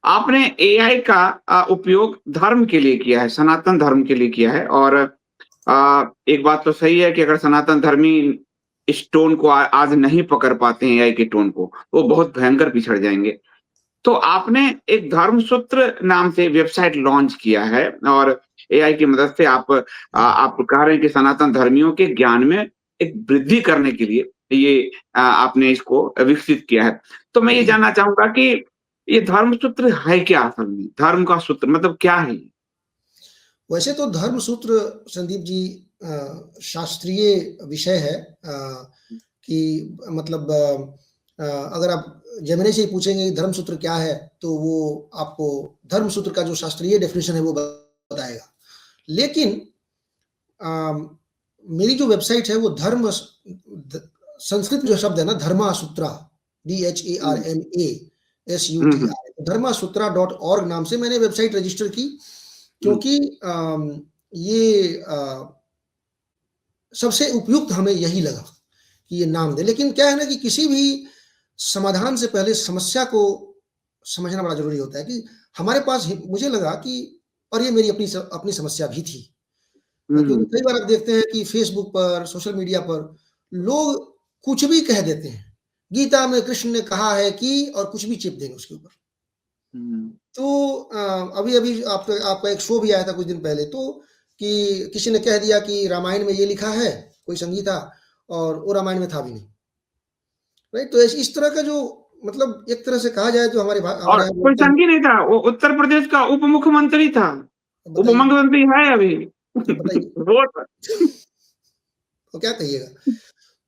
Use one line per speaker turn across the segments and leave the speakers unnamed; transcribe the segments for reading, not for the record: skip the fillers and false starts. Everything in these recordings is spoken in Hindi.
आपने एआई का उपयोग धर्म के लिए किया है, सनातन धर्म के लिए किया है और एक बात तो सही है कि अगर सनातन धर्मी इस टोन को आज नहीं पकड़ पाते हैं एआई के टोन को, वो बहुत भयंकर पिछड़ जाएँगे। तो आपने एक धर्मसूत्र नाम से वेबसाइट लॉन्च किया है और एआई की मदद से आप कह रहे हैं कि सनातन धर्मियों के ज्ञान में एक वृद्धि करने के लिए ये आपने इसको विकसित किया है। तो मैं ये
जी।
जानना चाहूँगा कि ये धर्मसूत्र है क्या असल में? धर्म का सूत्र मतलब क्या है ये?
वैसे तो धर्म सूत्र संदीप जी शास्त्रीय विषय है कि मतलब अगर आप जेमिनी से ही पूछेंगे कि धर्म सूत्र क्या है, तो वो आपको धर्म सूत्र का जो शास्त्रीय डेफिनिशन है वो बताएगा। लेकिन मेरी जो वेबसाइट है वो धर्म स ध संस्कृत जो शब्द है ना धर्मासूत्रा
हुँ, हुँ, हुँ,
DHARMASUTRA धर्मासूत्रा.org नाम से मैंने वेबसाइट रजिस्टर की
हुँ,
क्योंकि ये सबसे उपयुक्त हमें यही लगा कि ये नाम दें। लेकिन क्या है ना कि किसी भी समाधान से पहले समस्या को समझना बड़ा ज़रूरी होता है कि हमारे पास ही मुझे लगा कि और ये मेरी अपनी समस्या भी थी। क्योंकि
हुँ,
कई बार आप देखते हैं कि फ़ेसबुक पर, सोशल मीडिया पर लोग कुछ भी कह देते हैं। गीता में कृष्ण ने कहा है कि और कुछ भी चिप देंगे उसके ऊपर।
हुँ,
तो अभी-अभी आपका आपका एक शो भी आया था कुछ दिन पहले तो कि किसी ने कह दिया कि रामायण में ये लिखा है, कोई संगीता और वो रामायण में था भी नहीं। राइट? तो इस तरह का जो मतलब एक तरह से कहा जाए तो
और
हमारे यहाँ
कोई
बोलते हैं
संघी नहीं था, वो उत्तर प्रदेश का उप मुख्यमंत्री था। उप
बताइए,
मुख्यमंत्री है अभी।
बताइए
वो था।
तो क्या कहिएगा?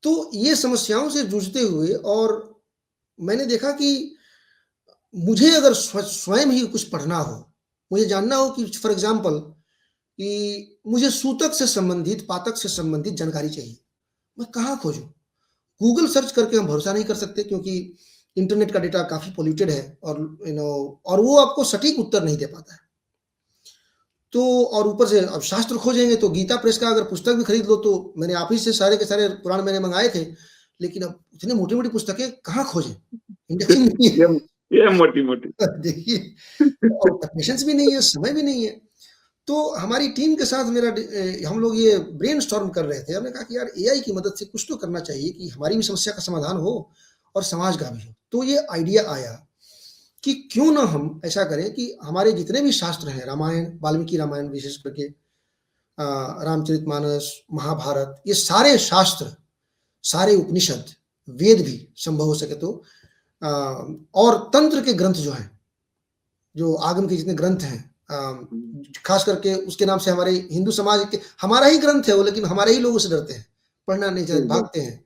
तो ये समस्याओं से जूझते हुए और मैंने देखा कि मुझे अगर स्वयं ही कुछ पढ़ना हो, मुझे जानना हो कि फॉर एग्ज़ाम्पल कि मुझे सूतक से संबंधित, पातक से संबंधित जानकारी चाहिए। मैं कहाँ खोजूँ? गूगल सर्च करके हम भरोसा नहीं कर सकते क्योंकि इंटरनेट का डेटा काफ़ी पॉल्यूटेड है और और वो आपको सटीक उत्तर नहीं दे पाता है। तो और ऊपर से अब शास्त्र खोजेंगे तो गीता प्रेस का अगर पुस्तक भी खरीद लो तो मैंने आप ही से सारे के सारे पुराण मैंने मँगाए थे, लेकिन अब इतनी मोटी-मोटी पुस्तकें कहाँ खोजें? इंडेक्सिंग नहीं
ये ये मोटी-मोटी।
है। देखिए और पेशेंस भी नहीं है, समय भी नहीं है। तो हमारी टीम के साथ हम लोग ये ब्रेनस्टॉर्म कर रहे थे। हमने कहा कि यार एआई की मदद से कुछ तो करना चाहिए कि हमारी भी समस्या का समाधान हो और समाज का भी हो। तो ये आइडिया आया कि क्यों ना हम ऐसा करें कि हमारे जितने भी शास्त्र हैं, रामायण, वाल्मीकि रामायण विशेष करके रामचरितमानस, महाभारत, ये सारे शास्त्र, सारे उपनिषद, वेद भी संभव हो सके तो अ, और तंत्र के ग्रंथ जो हैं, जो आगम के जितने ग्रंथ हैं खास करके उसके नाम से हमारे हिंदू समाज के हमारा ही ग्रंथ है वो लेकिन हमारे ही लोग उससे डरते हैं, पढ़ना नहीं चाहते,
बिल्कुल।
भागते हैं।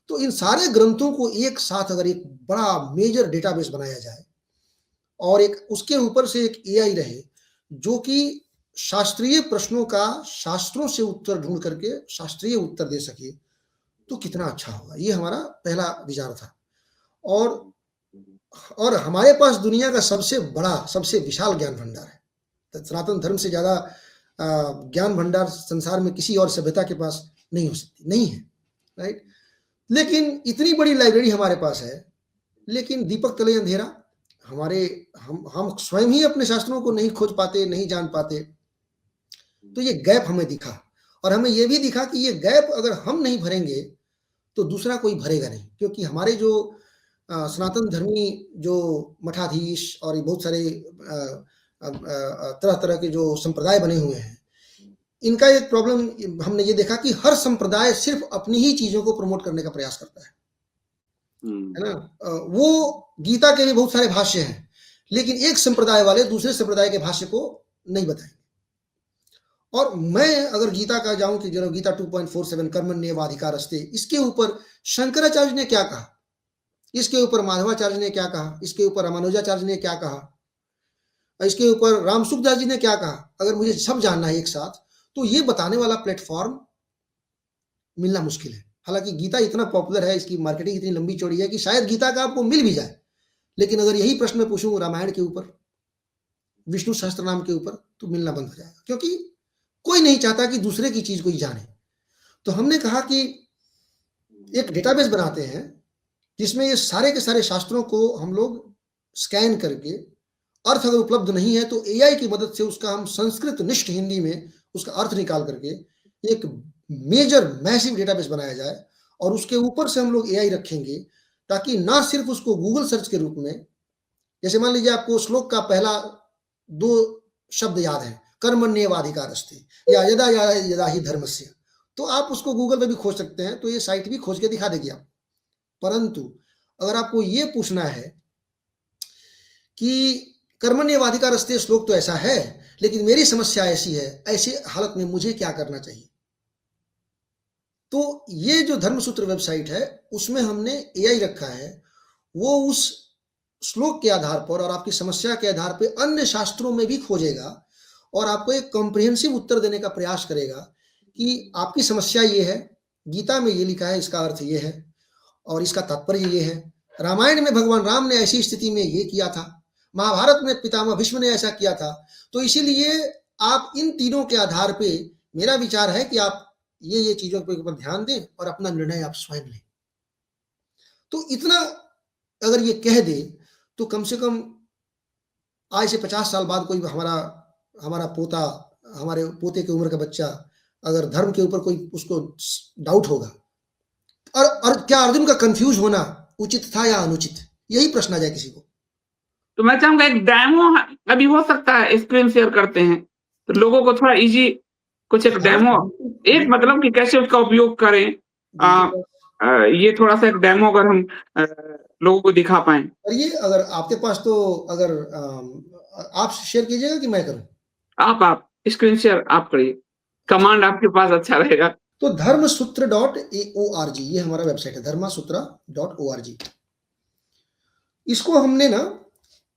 तो इन सारे ग्रंथों को एक साथ अगर एक बड़ा मेजर डेटाबेस बनाया जाए और एक उसके ऊपर से एक एआई रहे, जो कि शास्त्रीय प्रश्नों का शास्त्रों से उत्तर ढूँढ करके शास्त्रीय उत्तर दे सके, तो कितना अच्छा होगा। ये हमारा पहला विचार था और हमारे पास दुनिया का सबसे बड़ा, सबसे विशाल ज्ञान भंडार है। त सनातन धर्म से ज़्यादा ज्ञान भंडार संसार में किसी और सभ्यता के पास नहीं हो सकती, नहीं है, राइट? लेकिन इतनी बड़ी लाइब्रेरी हमारे पास है, लेकिन दीपक तले अंधेरा, हमारे हम स्वयं ही अपने शास्त्रों को नहीं खोज पाते, नहीं जान पाते। तो ये गैप हमें दिखा और हमें ये भी दिखा कि ये गैप अगर हम नहीं भरेंगे, तो दूसरा कोई भरेगा नहीं क्योंकि हमारे जो सनातन धर्मी जो मठाधीश और ये बहुत सारे तरह-तरह के जो संप्रदाय बने हुए हैं, इनका एक प्रॉब्लम हमने ये देखा कि हर संप्रदाय सिर्फ़ अपनी ही चीज़ों को प्रमोट करने का प्रयास करता
हुँ,
है ना? वो गीता के भी बहुत सारे भाष्य हैं, लेकिन एक संप्रदाय वाले दूसरे संप्रदाय के भाष्य को नहीं बताएँगे। और मैं अगर गीता का जाऊँ कि जो गीता 2.47 कर्मण्येवाधिकारस्ते इसके ऊपर शंकराचार्य ने क्या कहा? इसके ऊपर माधवाचार्य ने क्या कहा? इसके ऊपर रामानुजाचार्य ने क्या कहा? इसके ऊपर राम सुखदास जी ने क्या कहा? अगर मुझे सब जानना है एक साथ, तो ये बताने वाला प्लेटफ़ॉर्म मिलना मुश्किल है। हालाँकि गीता इतना पॉपुलर है, इसकी मार्केटिंग इतनी लंबी-चौड़ी है कि शायद गीता का आपको मिल भी जाए। लेकिन अगर यही प्रश्न मैं पूछूँ रामायण के ऊपर, विष्णु सहस्त्रनाम के ऊपर, तो मिलना बंद हो जाएगा। क्योंकि कोई नहीं चाहता कि दूसरे की चीज़ कोई जाने। तो हमने कहा कि एक डेटाबेस बनाते हैं, जिसमें ये सारे के सारे शास्त्रों को हम लोग स्कैन करके अर्थ अगर उपलब्ध नहीं है तो एआई की मदद से उसका हम संस्कृत निष्ठ हिंदी में उसका अर्थ निकाल करके एक मेजर मैसिव डेटाबेस बनाया जाए और उसके ऊपर से हम लोग एआई रखेंगे ताकि ना सिर्फ उसको गूगल सर्च के रूप में, जैसे मान लीजिए आपको श्लोक का पहला 2 शब्द याद है, कर्मण्येवाधिकारस्ते या यदा यदा ही धर्मस्य, तो आप उसको गूगल पे भी खोज सकते हैं, तो ये साइट भी खोज के दिखा देगी आप। परंतु अगर आपको ये पूछना है कि कर्मण्येवाधिकारस्ते श्लोक तो ऐसा है, लेकिन मेरी समस्या ऐसी है, ऐसी हालत में मुझे क्या करना चाहिए? तो ये जो धर्मसूत्र वेबसाइट है, उसमें हमने एआई रखा है, वो उस श्लोक के आधार पर और आपकी समस्या के आधार पे अन्य शास्त्रों में भी खोजेगा और आपको एक कॉम्प्रिहेंसिव उत्तर देने का प्रयास करेगा कि आपकी समस्या ये है, गीता में ये लिखा है, इसका अर्थ ये है और इसका तात्पर्य ये है। रामायण में भगवान राम ने ऐसी स्थिति में ये किया था, महाभारत में पितामह भीष्म ने ऐसा किया था। तो इसीलिए आप इन तीनों के आधार पे, मेरा विचार है कि आप ये चीजों के ऊपर ध्यान दें और अपना निर्णय आप स्वयं लें। तो इतना अगर ये कह दे तो कम से कम आज से 50 साल बाद कोई हमारा पोता, हमारे पोते की उम्र का बच्चा अगर धर्म के ऊपर कोई उसको डाउट होगा और क्या अर्जुन का कंफ्यूज होना उचित था या अनुचित, यही प्रश्न आ जाए किसी को।
तो मैं चाहूंगा एक डेमो अभी हो सकता है, स्क्रीन शेयर करते हैं तो लोगों को थोड़ा इजी कुछ एक डेमो, एक मतलब कि कैसे उसका उपयोग करें, ये थोड़ा सा एक डेमो अगर हम लोगों को दिखा पाएं।
और ये अगर आपके पास तो अगर आप शेयर कीजिएगा कि मैं करूं?
आप स्क्रीन शेयर आप करिए, कमांड आपके पास अच्छा रहेगा।
तो धर्मसूत्र.org ये हमारा वेबसाइट है, धर्मसूत्र.org। इसको हमने ना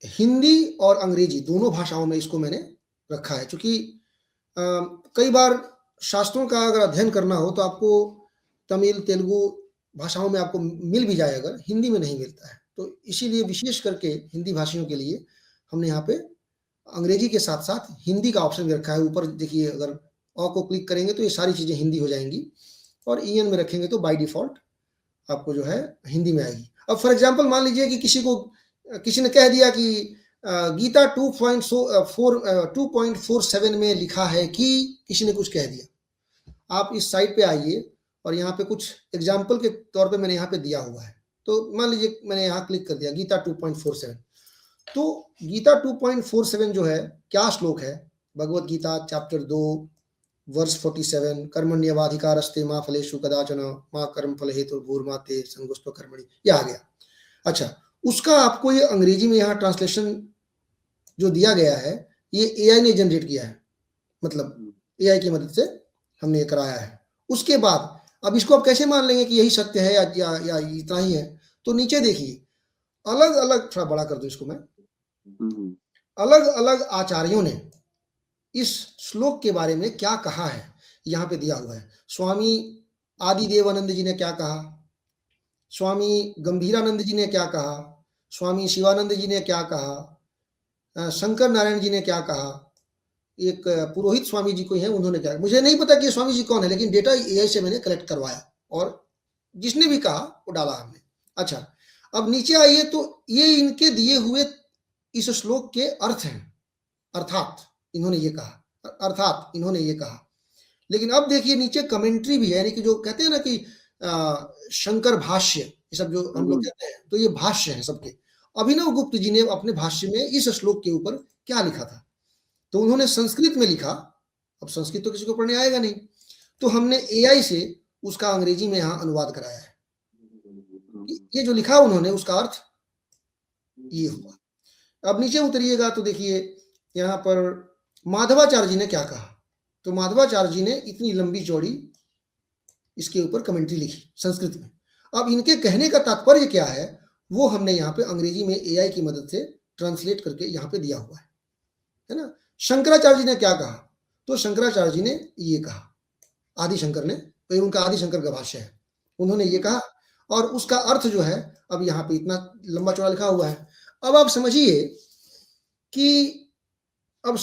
हिंदी और अंग्रेजी दोनों भाषाओं में इसको मैंने रखा है, क्योंकि कई बार शास्त्रों का अगर अध्ययन करना हो तो आपको तमिल, तेलुगु भाषाओं में आपको मिल भी जाए, अगर हिंदी में नहीं मिलता है। तो इसीलिए विशेष करके हिंदी भाषियों के लिए हमने यहाँ पे अंग्रेजी के साथ-साथ हिंदी का ऑप्शन भी रखा है। ऊपर देखिए, अगर को क्लिक करेंगे तो ये सारी चीज़ें हिंदी हो जाएँगी और ईएन में रखेंगे तो बाय डिफ़ॉल्ट आपको जो है हिंदी में आएगी। अब फॉर एग्ज़ाम्पल मान लीजिए कि किसी ने कह दिया कि गीता 2.47 में लिखा है कि, किसी ने कुछ कह दिया। आप इस साइट पे आइए और यहाँ पे कुछ एग्ज़ाम्पल के तौर पे मैंने यहाँ पे दिया हुआ है। तो मान लीजिए मैंने यहाँ क्लिक कर दिया गीता 2.47, तो गीता 2.47 जो है क्या श्लोक है? भगवत गीता चैप्टर 2 वर्स 47, कर्मण्येवाधिकारस्ते मा फलेषु कदाचन मा कर्मफल हेतुर्भुर्मा ते संगोष्ठो कर्मणि, ये आ गया। अच्छा, उसका आपको ये अंग्रेजी में यहाँ ट्रांसलेशन जो दिया गया है, ये एआई ने जनरेट किया है, मतलब एआई की मदद से हमने ये कराया है। उसके बाद अब इसको आप कैसे मान लेंगे कि यही सत्य है या इतना ही है? तो नीचे देखिए, अलग-अलग, थोड़ा बड़ा कर दूं इसको मैं, अलग-अलग आचार्यों ने इस श्लोक के बारे में क्या कहा है, यहाँ पे दिया हुआ है। स्वामी आदिदेवानंद जी ने क्या कहा, स्वामी गंभीरानंद जी ने क्या कहा, स्वामी शिवानंद जी ने क्या कहा, शंकर नारायण जी ने क्या कहा, एक पुरोहित स्वामी जी कोई है, उन्होंने क्या, मुझे नहीं पता कि स्वामी जी कौन है, लेकिन डेटा एआई से मैंने कलेक्ट करवाया और जिसने भी कहा वो डाला हमने। अच्छा, अब नीचे आइए तो ये इनके दिए हुए इस श्लोक के अर्थ हैं, अर्थात इन्होंने ये कहा, अर्थात इन्होंने ये कहा। लेकिन अब देखिए नीचे कमेंट्री भी है, यानी कि जो कहते हैं ना कि शंकर भाष्य, ये सब जो हम लोग कहते हैं, तो ये भाष्य है सबके। अभिनव गुप्त जी ने अपने भाष्य में इस श्लोक के ऊपर क्या लिखा था, तो उन्होंने संस्कृत में लिखा। अब संस्कृत तो किसी को पढ़ने आएगा नहीं, तो हमने एआई से उसका अंग्रेजी में यहाँ अनुवाद कराया है। ये जो लिखा उन्होंने, उसका अर्थ ये हुआ। अब नीचे उतरिएगा तो देखिए यहाँ पर माधवाचार्य जी ने क्या कहा। तो माधवाचार्य जी ने इतनी लंबी चौड़ी इसके ऊपर कमेंट्री लिखी संस्कृत में। अब इनके कहने का तात्पर्य क्या है वो हमने यहाँ पे अंग्रेजी में एआई की मदद से ट्रांसलेट करके यहाँ पे दिया हुआ है ना। शंकराचार्य जी ने क्या कहा, तो शंकराचार्य जी ने ये कहा, आदि शंकर ने, तो उनका आदि शंकर का भाष्य है, उन्होंने ये कहा और उसका अर्थ जो है अब यहाँ पे इतना लंबा चौड़ा लिखा हुआ है। अब आप समझिए कि अब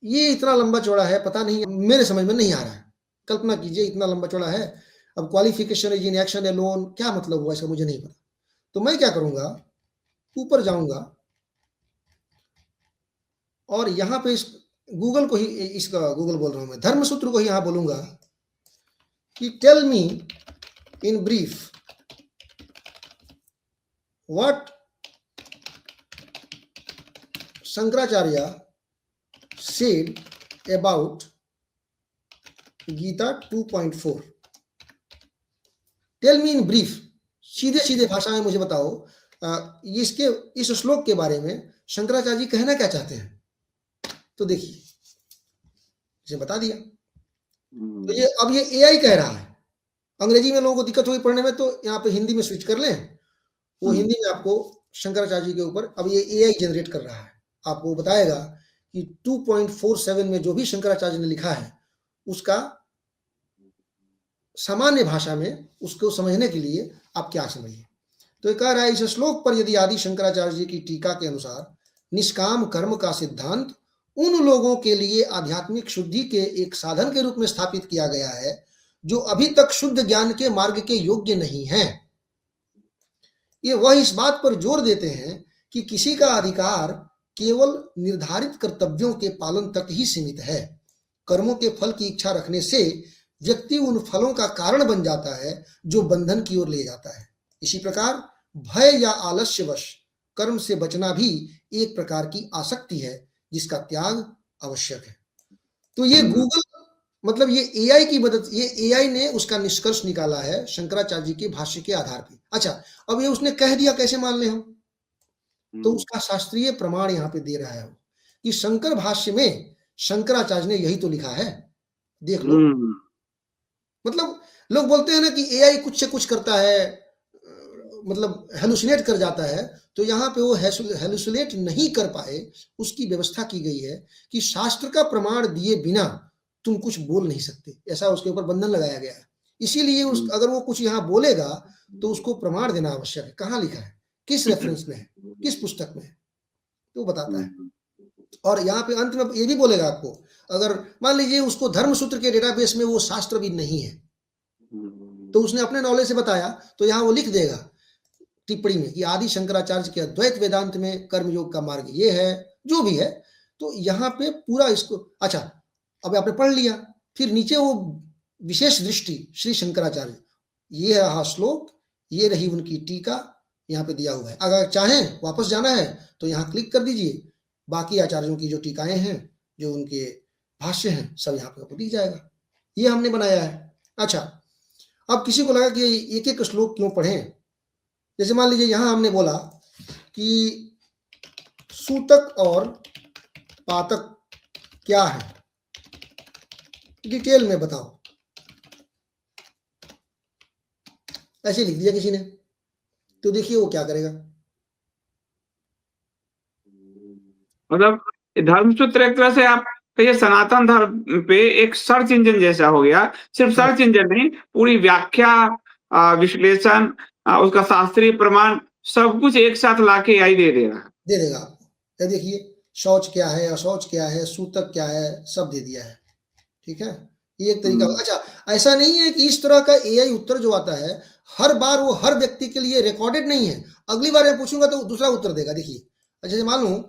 ये इतना लंबा चौड़ा है, पता नहीं, मेरे समझ में नहीं आ रहा है। कल्पना कीजिए इतना लंबा चौड़ा है, अब qualification is in action alone, क्या मतलब हुआ इसका मुझे नहीं पता। तो मैं क्या करूंगा, ऊपर जाऊंगा और यहाँ पे इस गूगल को ही, इसका गूगल बोल रहा हूं मैं, धर्मसूत्र को ही यहाँ बोलूंगा कि tell me in brief what Shankaracharya said about Gita 2.4। Tell me in brief, सीधे सीधे भाषा में मुझे बताओ इसके इस श्लोक के बारे में शंकराचार्य जी कहना क्या चाहते हैं। तो देखिए, इसे बता दिया। तो ये अब ये एआई कह रहा है। अंग्रेजी में लोगों को दिक्कत होगी पढ़ने में, तो यहाँ पे हिंदी में स्विच कर लें। वो हिंदी में आपको शंकराचार्य जी के ऊपर अब ये एआई जनरेट कर रहा है, आपको बताएगा कि 2.47 में जो भी शंकराचार्य ने लिखा है उसका सामान्य भाषा में उसको समझने के लिए आप क्या समझिए। तो ये कह रहा है, इस श्लोक पर यदि आदि शंकराचार्य जी की टीका के अनुसार निष्काम कर्म का सिद्धांत उन लोगों के लिए आध्यात्मिक शुद्धि के एक साधन के रूप में स्थापित किया गया है जो अभी तक शुद्ध ज्ञान के मार्ग के योग्य नहीं हैं। ये वह इस बात पर जोर देते हैं कि किसी का अधिकार केवल निर्धारित कर्तव्यों के पालन तक ही सीमित है। कर्मों के फल की इच्छा रखने से व्यक्ति उन फलों का कारण बन जाता है जो बंधन की ओर ले जाता है। इसी प्रकार भय या आलस्यवश कर्म से बचना भी एक प्रकार की आसक्ति है जिसका त्याग आवश्यक है। तो ये गूगल, मतलब ये एआई की मदद, ये एआई ने उसका निष्कर्ष निकाला है शंकराचार्य जी के भाष्य के आधार पर। अच्छा, अब ये उसने कह दिया, कैसे मान ले हम? तो उसका शास्त्रीय प्रमाण यहाँ पे दे रहा है कि शंकर भाष्य में शंकराचार्य ने यही तो लिखा है, देख लो। मतलब लोग बोलते हैं ना कि एआई कुछ से कुछ करता है, मतलब हेलुसिनेट कर जाता है, तो यहाँ पे वो हेलुसिनेट नहीं कर पाए उसकी व्यवस्था की गई है कि शास्त्र का प्रमाण दिए बिना तुम कुछ बोल नहीं सकते, ऐसा उसके ऊपर बंधन लगाया गया है। इसीलिए अगर वो कुछ यहाँ बोलेगा तो उसको प्रमाण देना आवश्यक है। कहाँ लिखा है, किस रेफरेंस में है, किस पुस्तक में है, तो बताता है। और यहाँ पे अंत में ये भी बोलेगा आपको, अगर मान लीजिए उसको धर्मसूत्र के डेटाबेस में वो शास्त्र भी नहीं है, तो उसने अपने नॉलेज से बताया, तो यहाँ वो लिख देगा टिप्पणी में कि आदि शंकराचार्य के अद्वैत वेदांत में कर्मयोग का मार्ग ये है, जो भी है। तो यहाँ पे पूरा इसको, अच्छा अब आपने पढ़ लिया, फिर नीचे वो विशेष दृष्टि श्री शंकराचार्य, ये है श्लोक, ये रही उनकी टीका, यहाँ पे दिया हुआ है। अगर चाहें वापस जाना है तो यहाँ क्लिक कर दीजिए, बाकी आचार्यों की जो टीकाएं हैं, जो उनके भाष्य हैं, सब यहाँ पे आपको दिख जाएगा। ये हमने बनाया है। अच्छा, अब किसी को लगा कि एक एक श्लोक क्यों पढ़ें, जैसे मान लीजिए यहाँ हमने बोला कि सूतक और पातक क्या है, डिटेल में बताओ, ऐसे लिख दिया किसी ने, तो देखिए वो क्या करेगा।
मतलब धर्मसूत्र एक तरह से आप कहिए सनातन धर्म पे एक सर्च इंजन जैसा हो गया। सिर्फ सर्च इंजन नहीं, पूरी व्याख्या, विश्लेषण, उसका शास्त्रीय प्रमाण, सब कुछ एक साथ लाके एआई दे देगा
आपको। देखिए शौच क्या है, अशौच क्या है, सूतक क्या है, सब दे दिया है। ठीक है, ये एक तरीका। अच्छा, ऐसा नहीं है कि इस तरह का एआई उत्तर जो आता है हर बार वो हर व्यक्ति के लिए रिकॉर्डेड नहीं है। अगली बार मैं पूछूंगा तो दूसरा उत्तर देगा। देखिए, अच्छा मान लूं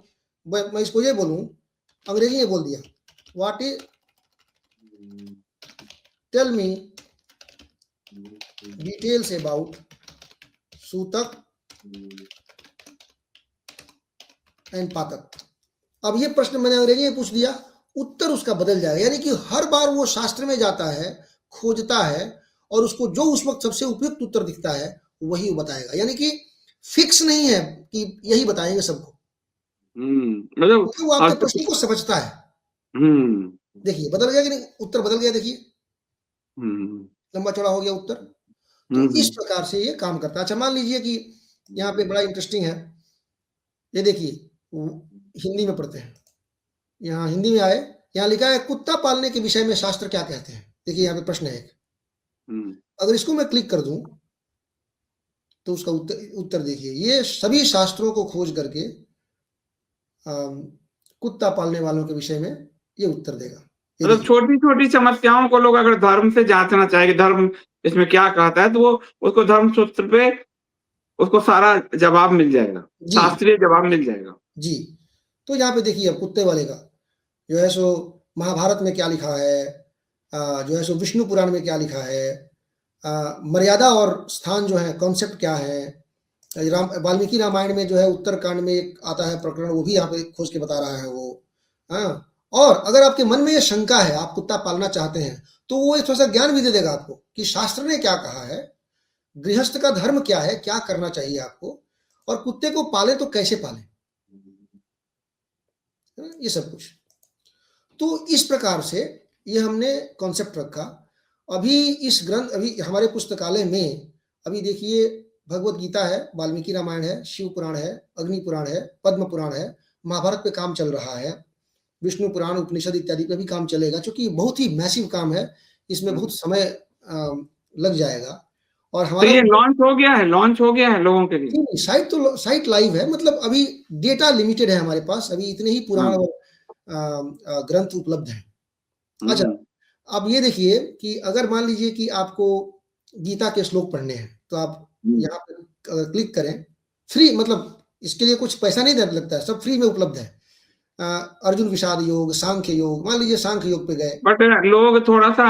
मैं इसको ये बोलूं, अंग्रेजी में बोल दिया, what is, tell me details about sutak and patak. अब ये प्रश्न मैंने अंग्रेजी में पूछ दिया, उत्तर उसका बदल जाएगा। यानी कि हर बार वो शास्त्र में जाता है, खोजता है, और उसको जो उस वक्त सबसे उपयुक्त उत्तर दिखता है वही वो बताएगा। यानी कि फिक्स नहीं है कि यही बताएंगे सबको,
मतलब
वो आपके प्रश्न को समझता है। देखिए बदल गया कि नहीं, उत्तर बदल गया। देखिए लंबा चौड़ा हो गया उत्तर। तो इस प्रकार से ये काम करता है। अच्छा, मान लीजिए कि यहाँ पे बड़ा इंटरेस्टिंग है, ये देखिए हिंदी में पढ़ते हैं। यहाँ हिंदी में आए, यहाँ लिखा है कुत्ता पालने के विषय में शास्त्र क्या कहते हैं। देखिए यहाँ पे प्रश्न है एक, अगर इसको मैं क्लिक कर दूं तो उसका उत्तर देखिए, ये सभी शास्त्रों को खोज करके कुत्ता पालने वालों के विषय में ये उत्तर देगा।
मतलब छोटी छोटी समस्याओं को लोग अगर धर्म से जांचना चाहेंगे, धर्म इसमें क्या कहता है, तो वो उसको धर्म सूत्र पे उसको सारा जवाब मिल जाएगा, शास्त्रीय जवाब मिल जाएगा।
जी, तो यहाँ पे देखिए अब कुत्ते वाले का जो है सो महाभारत में क्या लिखा है, जो है सो विष्णु पुराण में क्या लिखा है, मर्यादा और स्थान जो है कॉन्सेप्ट क्या है, वाल्मीकि रामायण में जो है उत्तरकांड में एक आता है प्रकरण, वो भी यहाँ पे खोज के बता रहा है वो। हाँ, और अगर आपके मन में ये शंका है, आप कुत्ता पालना चाहते हैं, तो वो एक थोड़ा सा ज्ञान भी दे देगा आपको कि शास्त्र ने क्या कहा है, गृहस्थ का धर्म क्या है, क्या करना चाहिए आपको, और कुत्ते को पाले तो कैसे पाले, ये सब कुछ। तो इस प्रकार से ये हमने कॉन्सेप्ट रखा। अभी इस ग्रंथ, अभी हमारे पुस्तकालय में अभी देखिए भगवत गीता है, वाल्मीकि रामायण है, शिव पुराण है, अग्नि पुराण है, पद्म पुराण है, महाभारत पे काम चल रहा है, विष्णु पुराण, उपनिषद इत्यादि पे भी काम चलेगा, क्योंकि बहुत ही मैसिव काम है, इसमें बहुत समय लग जाएगा। और
तो
हमारा
ये लॉन्च हो गया है लोगों के लिए?
नहीं, साइट लाइव है, मतलब अभी डेटा लिमिटेड है हमारे पास, अभी इतने ही पुराण और ग्रंथ उपलब्ध हैं। अच्छा, अब ये देखिए कि अगर मान लीजिए कि आपको गीता के श्लोक पढ़ने हैं, तो आप यहाँ पे अगर क्लिक करें, फ्री, मतलब इसके लिए कुछ पैसा नहीं देना लगता है, सब फ्री में उपलब्ध है। अर्जुन विषाद योग, सांख्य योग, मान लीजिए सांख्य योग पे गए,
बट लोग थोड़ा सा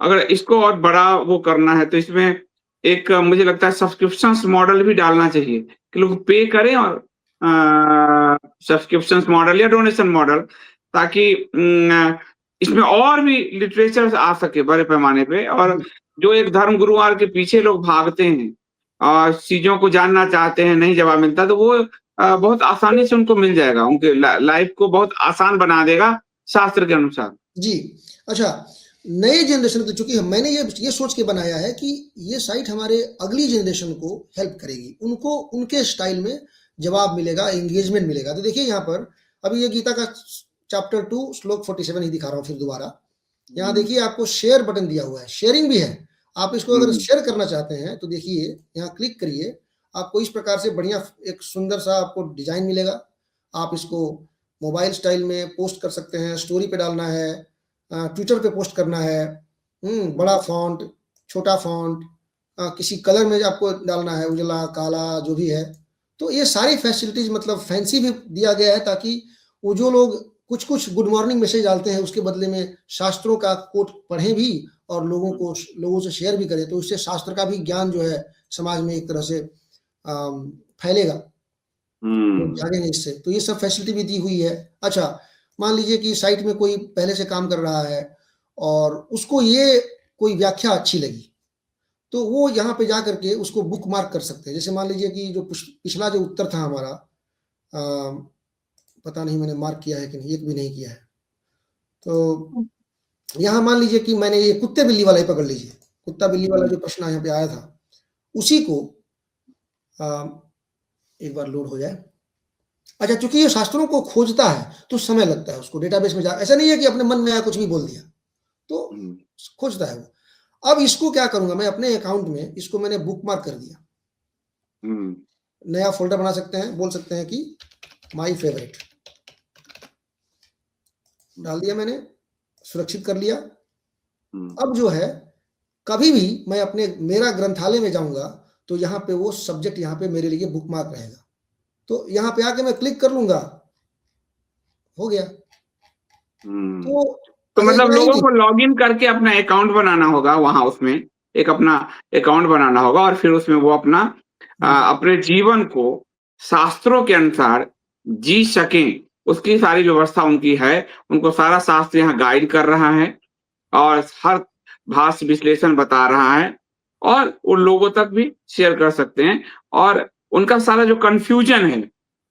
अगर इसको और बड़ा वो करना है तो इसमें एक मुझे लगता है सब्सक्रिप्शन मॉडल भी डालना चाहिए कि लोग पे करें, और सब्सक्रिप्शन मॉडल या डोनेशन मॉडल, ताकि इसमें और भी लिटरेचर आ सके बड़े पैमाने पे, और जो एक धर्म गुरुवार के पीछे लोग भागते हैं और चीजों को जानना चाहते हैं, नहीं जवाब मिलता, तो वो बहुत आसानी से उनको मिल जाएगा, उनके लाइफ को बहुत आसान बना देगा शास्त्र के अनुसार।
जी। अच्छा, नए जनरेशन को, चूंकि मैंने ये सोच के बनाया है कि ये साइट हमारे अगली जनरेशन को हेल्प करेगी, उनको उनके स्टाइल में जवाब मिलेगा, एंगेजमेंट मिलेगा। तो देखिए यहाँ पर अभी ये गीता का चैप्टर 2 श्लोक 47 ही दिखा रहा हूँ फिर दोबारा। यहाँ देखिए आपको शेयर बटन दिया हुआ है, शेयरिंग भी है। आप इसको अगर शेयर करना चाहते हैं तो देखिए यहाँ क्लिक करिए, आपको इस प्रकार से बढ़िया एक सुंदर सा आपको डिजाइन मिलेगा। आप इसको मोबाइल स्टाइल में पोस्ट कर सकते हैं, स्टोरी पे डालना है, ट्विटर पे पोस्ट करना है, बड़ा फॉन्ट, छोटा फॉन्ट, किसी कलर में आपको डालना है, उजला काला जो भी है। तो ये सारी फैसिलिटीज मतलब फैंसी भी दिया गया है, ताकि वो जो लोग कुछ कुछ गुड मॉर्निंग मैसेज डालते हैं उसके बदले में शास्त्रों का कोट पढ़ें भी और लोगों से शेयर भी करें, तो इससे शास्त्र का भी ज्ञान जो है समाज में एक तरह से फैलेगा, जागेंगे इससे। तो ये सब फैसिलिटी भी दी हुई है। अच्छा, मान लीजिए कि साइट में कोई पहले से काम कर रहा है और उसको ये कोई व्याख्या अच्छी लगी, तो वो यहाँ पे जा करके उसको बुक मार्क कर सकते हैं। जैसे मान लीजिए कि जो पिछला जो उत्तर था हमारा, पता नहीं मैंने मार्क किया है कि नहीं, एक भी नहीं किया है। तो यहाँ मान लीजिए कि मैंने ये कुत्ते बिल्ली वाला ही पकड़ लीजिए, कुत्ता बिल्ली वाला जो प्रश्न यहाँ पे आया था, उसी को एक बार लोड हो जाए। अच्छा, चूंकि ये शास्त्रों को खोजता है तो समय लगता है उसको डेटाबेस में ऐसा नहीं है कि अपने मन में आया कुछ भी बोल दिया, तो खोजता है वो। अब इसको क्या करूंगा मैं, अपने अकाउंट में इसको मैंने बुक मार्क कर दिया, नया फोल्डर बना सकते हैं, बोल सकते हैं कि माई फेवरेट डाल दिया मैंने, सुरक्षित कर लिया। अब जो है कभी भी मैं अपने मेरा ग्रंथालय में जाऊंगा तो यहाँ पे वो सब्जेक्ट यहाँ पे मेरे लिए बुक मार्क रहेगा, तो यहाँ पे आके मैं क्लिक कर लूंगा, हो गया।
तो मतलब लोगों को लॉगिन करके अपना अकाउंट बनाना होगा, वहां उसमें एक अपना अकाउंट बनाना होगा, और फिर उसमें वो अपना अपने जीवन को शास्त्रों के अनुसार जी सकें, उसकी सारी व्यवस्था उनकी है। उनको सारा शास्त्र यहाँ गाइड कर रहा है और हर भाष्य विश्लेषण बता रहा है, और उन लोगों तक भी शेयर कर सकते हैं, और उनका सारा जो कंफ्यूजन है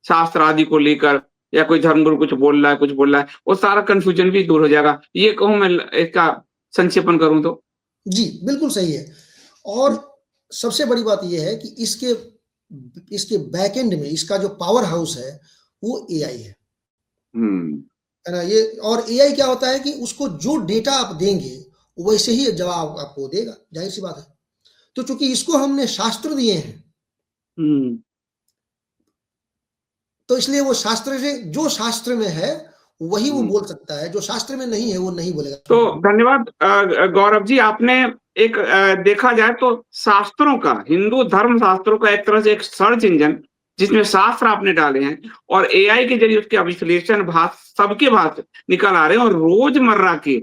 शास्त्र आदि को लेकर, या कोई धर्मगुरु कुछ बोल रहा है, वो सारा कंफ्यूजन भी दूर हो जाएगा। ये कहूं मैं इसका संक्षेपण करूं तो?
जी, बिल्कुल सही है। और सबसे बड़ी बात यह है कि इसके बैकएंड में इसका जो पावर हाउस है वो एआई है ना। ये और एआई क्या होता है कि उसको जो डेटा आप देंगे वैसे ही जवाब आपको देगा, जाहिर सी बात है। तो चूंकि इसको हमने शास्त्र दिए हैं, तो इसलिए वो शास्त्र से, जो शास्त्र में है वही वो बोल सकता है, जो शास्त्र में नहीं है वो नहीं बोलेगा।
तो धन्यवाद गौरव जी, आपने एक देखा जाए तो शास्त्रों का, हिंदू धर्म शास्त्रों का एक तरह से एक सर्च इंजन जिसमें शास्त्र आपने डाले हैं और एआई के जरिए उसके विश्लेषण सबके भाषा निकल आ रहे हैं और रोजमर्रा के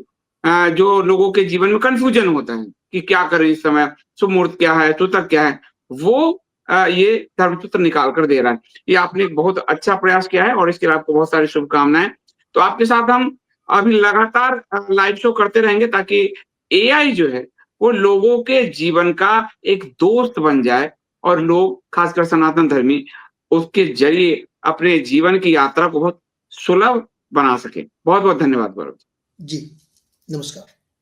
जो लोगों के जीवन में कंफ्यूजन होता है कि क्या करें इस समय, शुभ मुहूर्त क्या है, सूतक क्या है, वो ये धर्मसूत्र निकाल कर दे रहा है। ये आपने एक बहुत अच्छा प्रयास किया है और इसके लिए आपको बहुत सारी शुभकामनाएं। तो आपके साथ हम अभी लगातार लाइव शो करते रहेंगे ताकि एआई जो है वो लोगों के जीवन का एक दोस्त बन जाए और लोग खासकर सनातन धर्मी उसके जरिए अपने जीवन की यात्रा को बहुत सुलभ बना सके। बहुत बहुत धन्यवाद गौरव।
जी, नमस्कार।